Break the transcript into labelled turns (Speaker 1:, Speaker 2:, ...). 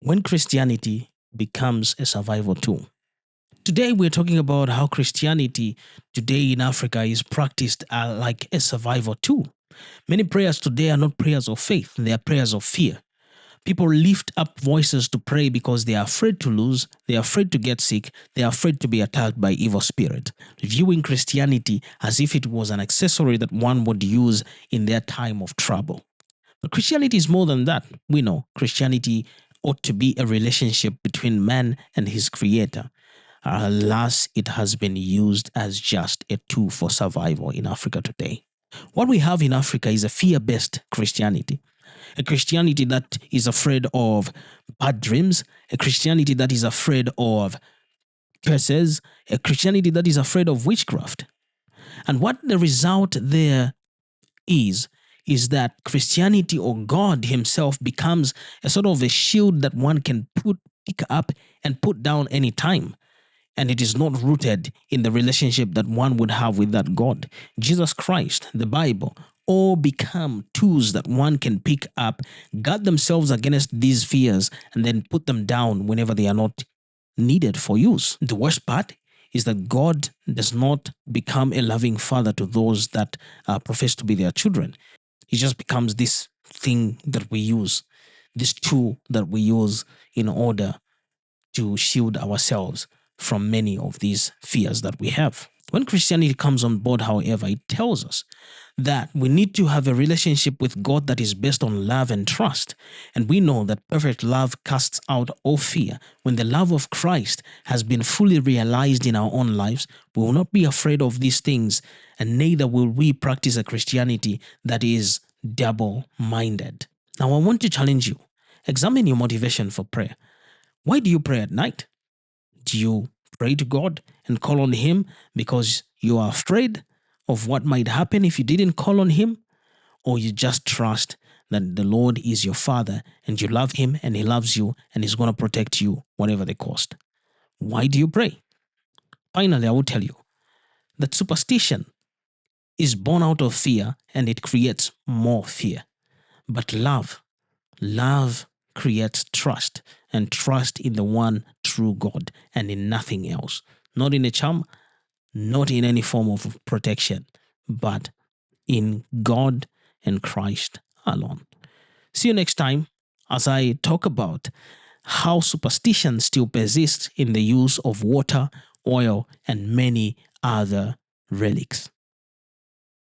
Speaker 1: when Christianity becomes a survival tool. Today, we're talking about how Christianity today in Africa is practiced like a survival tool. Many prayers today are not prayers of faith, they are prayers of fear. People lift up voices to pray because they are afraid to lose, they are afraid to get sick, they are afraid to be attacked by evil spirit, viewing Christianity as if it was an accessory that one would use in their time of trouble. But Christianity is more than that. We know Christianity ought to be a relationship between man and his creator. Alas, it has been used as just a tool for survival in Africa today. What we have in Africa is a fear-based Christianity, a Christianity that is afraid of bad dreams, a Christianity that is afraid of curses, a Christianity that is afraid of witchcraft. And what the result there is that Christianity or God himself becomes a sort of a shield that one can pick up and put down any time. And it is not rooted in the relationship that one would have with that God. Jesus Christ, the Bible, all become tools that one can pick up, guard themselves against these fears, and then put them down whenever they are not needed for use. The worst part is that God does not become a loving father to those that profess to be their children. He just becomes this thing that we use, this tool that we use in order to shield ourselves from many of these fears that we have. When Christianity comes on board, however, it tells us that we need to have a relationship with God that is based on love and trust. And we know that perfect love casts out all fear. When the love of Christ has been fully realized in our own lives, we will not be afraid of these things, and neither will we practice a Christianity that is double-minded. Now, I want to challenge you. Examine your motivation for prayer. Why do you pray at night? Do you pray to God and call on Him because you are afraid of what might happen if you didn't call on Him? Or you just trust that the Lord is your Father and you love Him and He loves you and He's going to protect you whatever the cost? Why do you pray? Finally, I will tell you that superstition is born out of fear and it creates more fear. But love creates trust, and trust in the one true God and in nothing else. Not in a charm, not in any form of protection, but in God and Christ alone. See you next time as I talk about how superstition still persists in the use of water, oil, and many other relics.